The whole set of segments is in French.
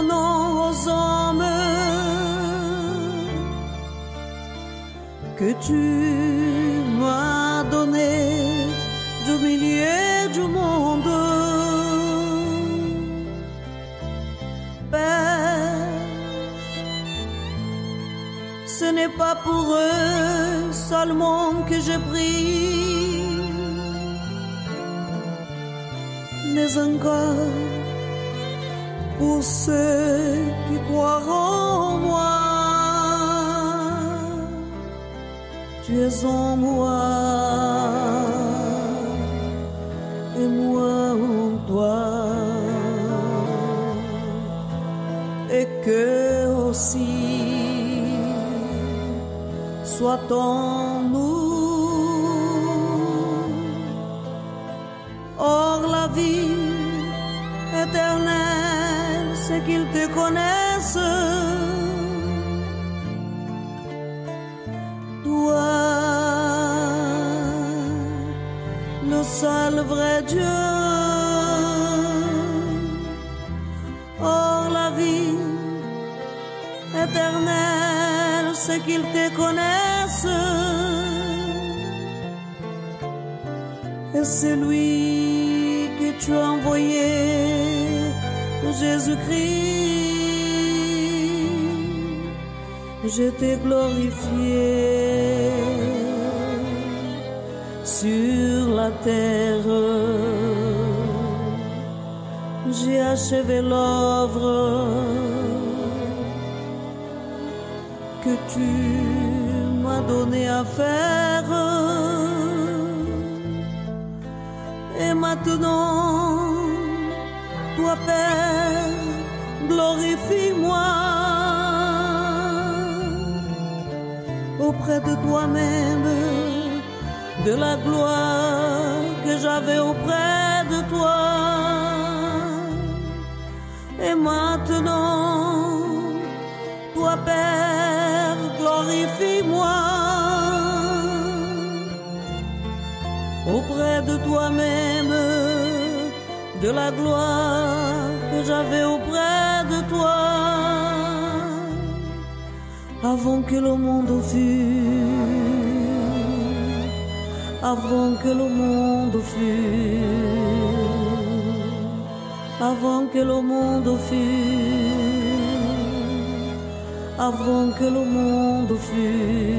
ton nom aux hommes que tu m'as donné du milieu du monde. Père, ce n'est pas pour eux seulement que je prie, mais encore pour ceux qui croiront en moi. Tu es en moi et moi en toi, et que aussi soit en nous. Or la vie éternelle, c'est qu'ils te connaissent, toi, le seul vrai Dieu. Or la vie éternelle, c'est qu'ils te connaissent, et c'est lui que tu as envoyé, Jésus-Christ. Je t'ai glorifié sur la terre, j'ai achevé l'œuvre que tu m'as donné à faire. Et maintenant, toi Père, glorifie-moi auprès de toi-même, de la gloire que j'avais auprès de toi. Et maintenant, toi Père, glorifie-moi auprès de toi-même, de la gloire que j'avais auprès de toi. Avant que le monde fût, avant que le monde fût, avant que le monde fût, avant que le monde fût.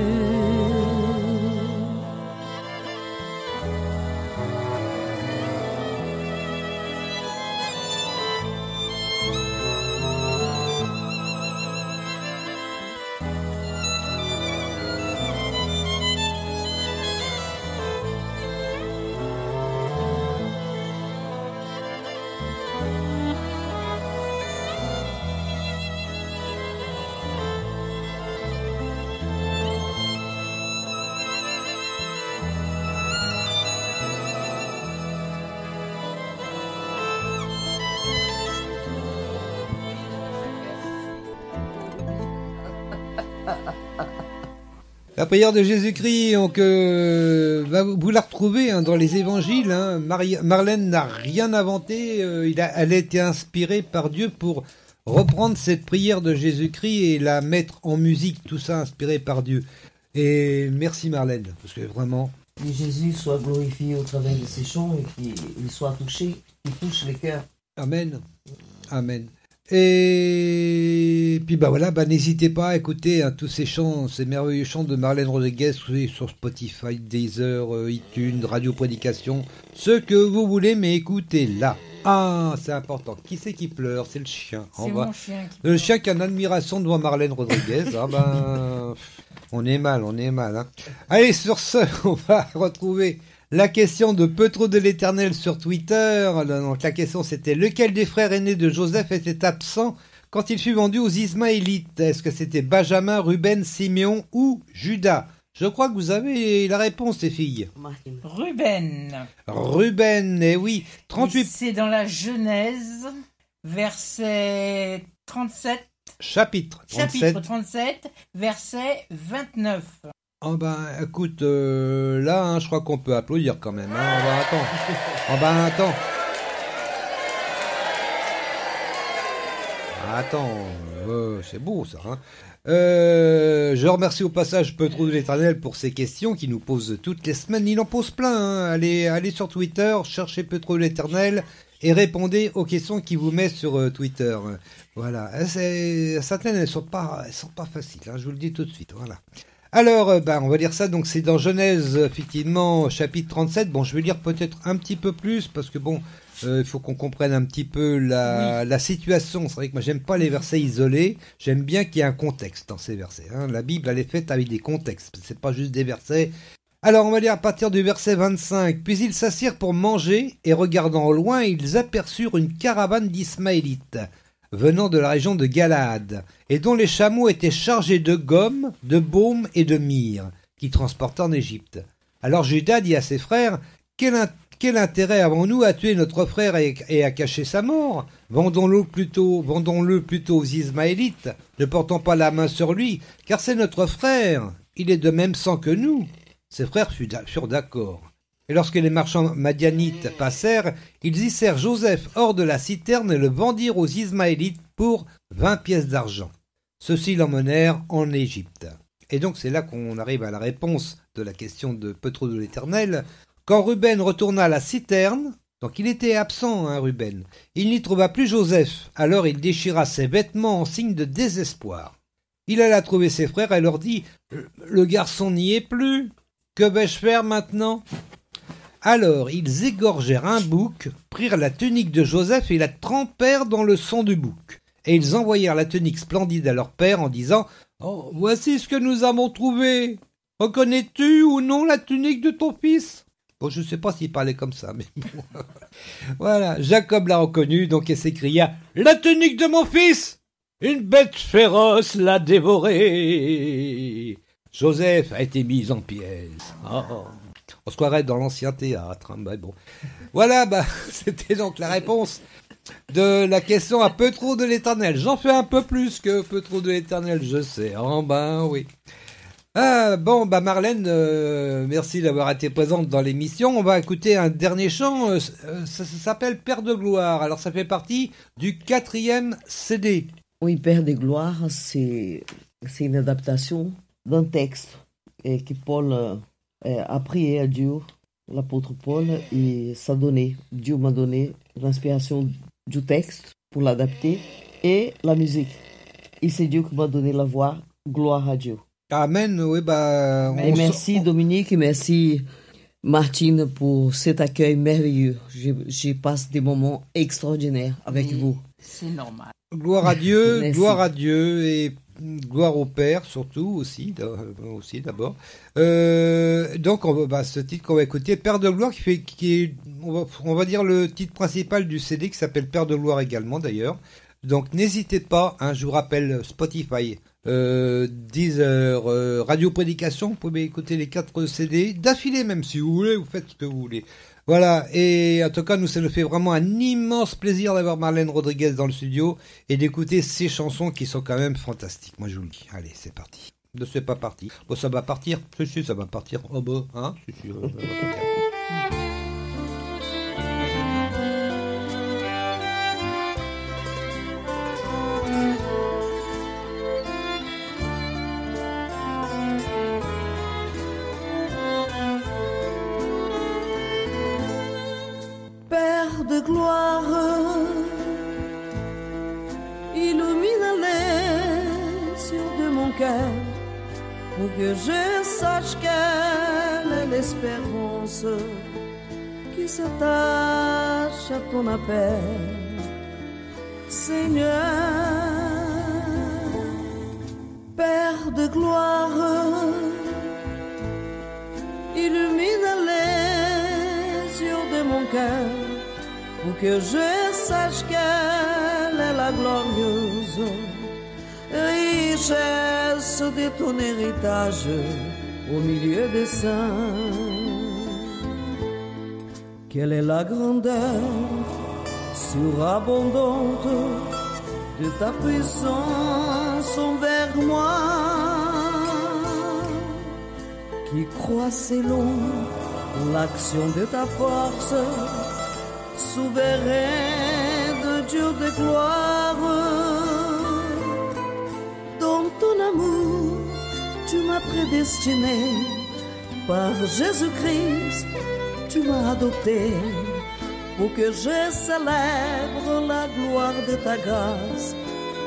La prière de Jésus-Christ, donc, vous la retrouvez dans les évangiles. Marlène n'a rien inventé, elle a été inspirée par Dieu pour reprendre cette prière de Jésus-Christ et la mettre en musique, tout ça inspiré par Dieu. Et merci Marlène, parce que vraiment... Que Jésus soit glorifié au travers de ces chants et qu'il soit touché, qu'il touche les cœurs. Amen. Amen. Et puis n'hésitez pas à écouter tous ces chants, ces merveilleux chants de Marlène Rodriguez sur Spotify, Deezer, iTunes, Radio Prédication, ce que vous voulez, mais écoutez là. Ah, c'est important. Qui c'est qui pleure? C'est le chien. C'est mon chien qui le chien qui a une admiration devant Marlène Rodriguez. On est mal. Hein. Allez, sur ce, on va retrouver la question de Petro de l'Éternel sur Twitter. Donc, la question c'était: lequel des frères aînés de Joseph était absent quand il fut vendu aux Ismaélites? Est-ce que c'était Benjamin, Ruben, Simeon ou Judas? Je crois que vous avez la réponse, les filles. Ruben, eh oui. 38. C'est dans la Genèse, verset 37. Chapitre 37, verset 29. Oh écoute, là, je crois qu'on peut applaudir quand même. Attends. Attends, c'est beau ça. Hein. Je remercie au passage Petro de l'Éternel pour ses questions qu'il nous pose toutes les semaines. Il en pose plein. Hein. Allez sur Twitter, cherchez Petro de l'Éternel et répondez aux questions qu'il vous met sur Twitter. Voilà. Certaines, elles sont pas faciles. Hein, je vous le dis tout de suite. Voilà. Alors, on va lire ça. Donc, c'est dans Genèse, effectivement, chapitre 37. Bon, je vais lire peut-être un petit peu plus parce que bon. Il faut qu'on comprenne un petit peu la situation. C'est vrai que moi, j'aime pas les versets isolés. J'aime bien qu'il y ait un contexte dans ces versets. Hein. La Bible, elle est faite avec des contextes. C'est pas juste des versets. Alors, on va lire à partir du verset 25. Puis ils s'assirent pour manger, et regardant au loin, ils aperçurent une caravane d'Ismaélites, venant de la région de Galaad, et dont les chameaux étaient chargés de gomme, de baume et de myrrhe, qui transportaient en Égypte. Alors Judas dit à ses frères, quel intérêt avons-nous à tuer notre frère et à cacher sa mort? Vendons-le plutôt aux Ismaélites, ne portons pas la main sur lui, car c'est notre frère, il est de même sang que nous. Ses frères furent d'accord. Et lorsque les marchands madianites passèrent, ils hissèrent Joseph hors de la citerne et le vendirent aux Ismaélites pour 20 pièces d'argent. Ceux-ci l'emmenèrent en Égypte. Et donc c'est là qu'on arrive à la réponse de la question de Petro de l'Éternel. Quand Ruben retourna à la citerne, donc il était absent, Ruben, il n'y trouva plus Joseph. Alors il déchira ses vêtements en signe de désespoir. Il alla trouver ses frères et leur dit « Le garçon n'y est plus. Que vais-je faire maintenant ?» Alors ils égorgèrent un bouc, prirent la tunique de Joseph et la trempèrent dans le sang du bouc. Et ils envoyèrent la tunique splendide à leur père en disant « Oh, voici ce que nous avons trouvé. Reconnais-tu ou non la tunique de ton fils ?» Bon, je ne sais pas s'il parlait comme ça, mais bon. Voilà, Jacob l'a reconnu, donc il s'écria « La tunique de mon fils ! Une bête féroce l'a dévorée !» Joseph a été mis en pièces. Oh. On se croirait dans l'ancien théâtre. Hein, mais bon. Voilà, c'était donc la réponse de la question à Petro de l'Éternel. J'en fais un peu plus que Petro de l'Éternel, je sais. Oui. Marlène, merci d'avoir été présente dans l'émission. On va écouter un dernier chant, ça s'appelle Père de gloire. Alors ça fait partie du 4e CD. Oui, Père de gloire, c'est une adaptation d'un texte que Paul a prié à Dieu, l'apôtre Paul, et Dieu m'a donné l'inspiration du texte pour l'adapter et la musique. Et c'est Dieu qui m'a donné la voix, gloire à Dieu. Amen, oui, Et merci Dominique et merci Martine pour cet accueil merveilleux. Je passe des moments extraordinaires avec vous. C'est normal. Gloire à Dieu, et gloire au Père surtout aussi d'abord. Donc ce titre qu'on va écouter, Père de gloire, qui est on va dire le titre principal du CD qui s'appelle Père de gloire également d'ailleurs. Donc n'hésitez pas, je vous rappelle Spotify, Deezer, Radio Prédication, vous pouvez écouter les 4 CD d'affilée même si vous voulez, vous faites ce que vous voulez. Voilà, et en tout cas, ça nous fait vraiment un immense plaisir d'avoir Marlène Rodriguez dans le studio et d'écouter ces chansons qui sont quand même fantastiques. Moi, je vous le dis. Allez, c'est parti. Ne c'est pas parti. Bon, ça va partir. Si, ça va partir. Oh, ça va partir. De gloire, illumine-les yeux de mon cœur pour que je sache quelle est l'espérance qui s'attache à ton appel, Seigneur. Père de gloire, illumine les yeux de mon cœur pour que je sache quelle est la glorieuse richesse de ton héritage au milieu des saints. Quelle est la grandeur surabondante de ta puissance envers moi, qui croit selon l'action de ta force, souverain de Dieu de gloire. m'as prédestiné. Par Jésus-Christ, tu m'as adopté pour que je célèbre la gloire de ta grâce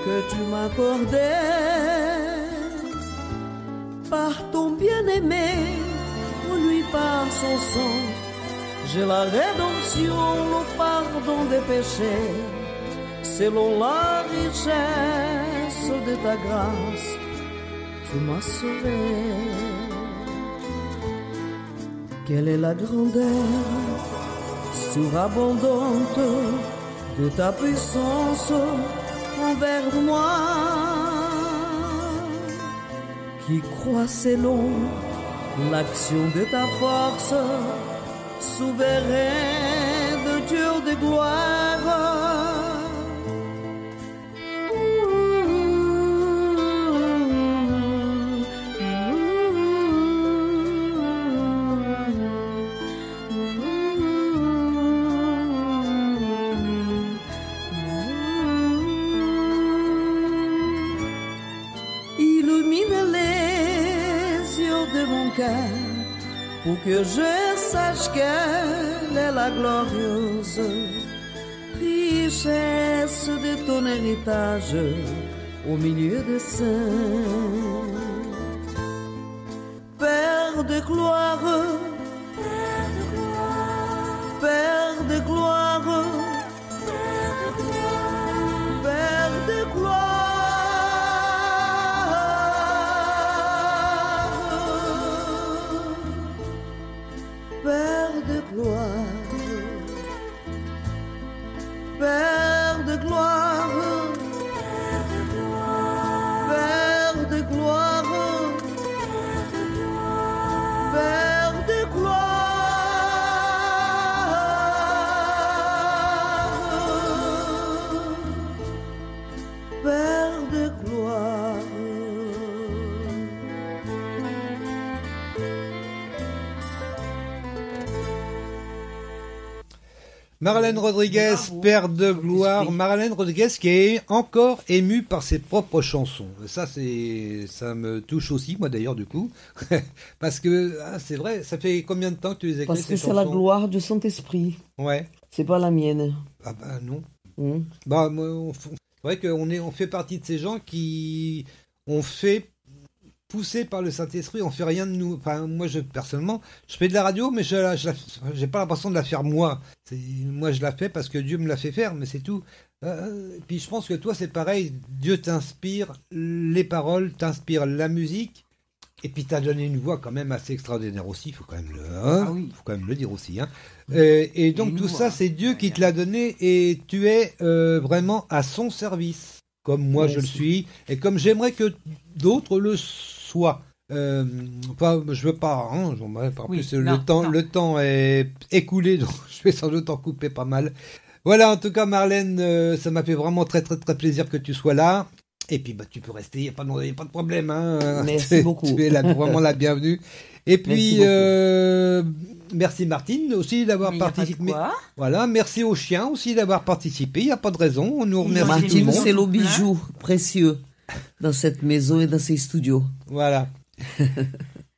que tu m'as accordée. Par ton bien-aimé, pour lui par son sang, j'ai la rédemption, le pardon des péchés. Selon la richesse de ta grâce, tu m'as sauvé. Quelle est la grandeur surabondante de ta puissance envers moi, qui croit selon l'action de ta force, souverain de Dieu de gloire. Pour que je sache qu'elle est la glorieuse richesse de ton héritage au milieu des saints. Père de gloire, Père de gloire, Père de gloire. Père de gloire, Père de gloire, Père de gloire, Père de gloire, Père de gloire. Marlène Rodriguez, Bravo. Père de gloire. Esprit. Marlène Rodriguez qui est encore émue par ses propres chansons. Ça me touche aussi, moi d'ailleurs, du coup. Parce que, c'est vrai, ça fait combien de temps que tu les écris, Parce ces que c'est chansons? la gloire du Saint-Esprit. Ouais. C'est pas la mienne. Ah bah non. Hein. Bah, c'est vrai on fait partie de ces gens qui ont fait poussé par le Saint-Esprit, on fait rien de nous. Enfin, moi, personnellement, je fais de la radio, mais j'ai pas l'impression de la faire moi. Moi, je la fais parce que Dieu me l'a fait faire, mais c'est tout. Puis je pense que toi, c'est pareil. Dieu t'inspire les paroles, t'inspire la musique, et puis t'as donné une voix quand même assez extraordinaire aussi. Faut quand même faut quand même le dire aussi. Hein. Et donc tout ça, c'est Dieu qui te l'a donné, et tu es vraiment à son service, comme moi je le suis, et comme j'aimerais que d'autres le soient. Enfin, je veux pas. Hein, en plus, le temps est écoulé, donc je vais sans doute en couper pas mal. Voilà, en tout cas, Marlène, ça m'a fait vraiment très très très plaisir que tu sois là. Et puis, tu peux rester, il n'y a pas de problème. Hein. Merci beaucoup. Tu es vraiment la bienvenue. Et puis, merci Martine aussi d'avoir participé. Voilà, merci aux chiens aussi d'avoir participé. Il n'y a pas de raison. On nous remercie. Martine, c'est le bijou précieux dans cette maison et dans ces studios. Voilà.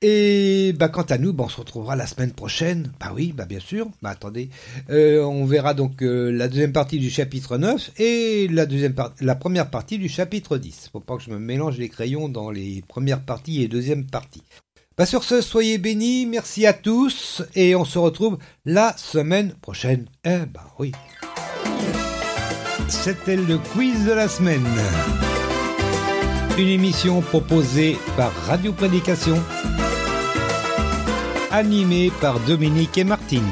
Et quant à nous, on se retrouvera la semaine prochaine. Oui, bien sûr. Attendez, on verra donc la deuxième partie du chapitre 9 et la première partie du chapitre 10. Faut pas que je me mélange les crayons dans les premières parties et deuxième partie. Sur ce, soyez bénis, merci à tous et on se retrouve la semaine prochaine. Oui. C'était le quiz de la semaine. Une émission proposée par Radio Prédication, animée par Dominique et Martine.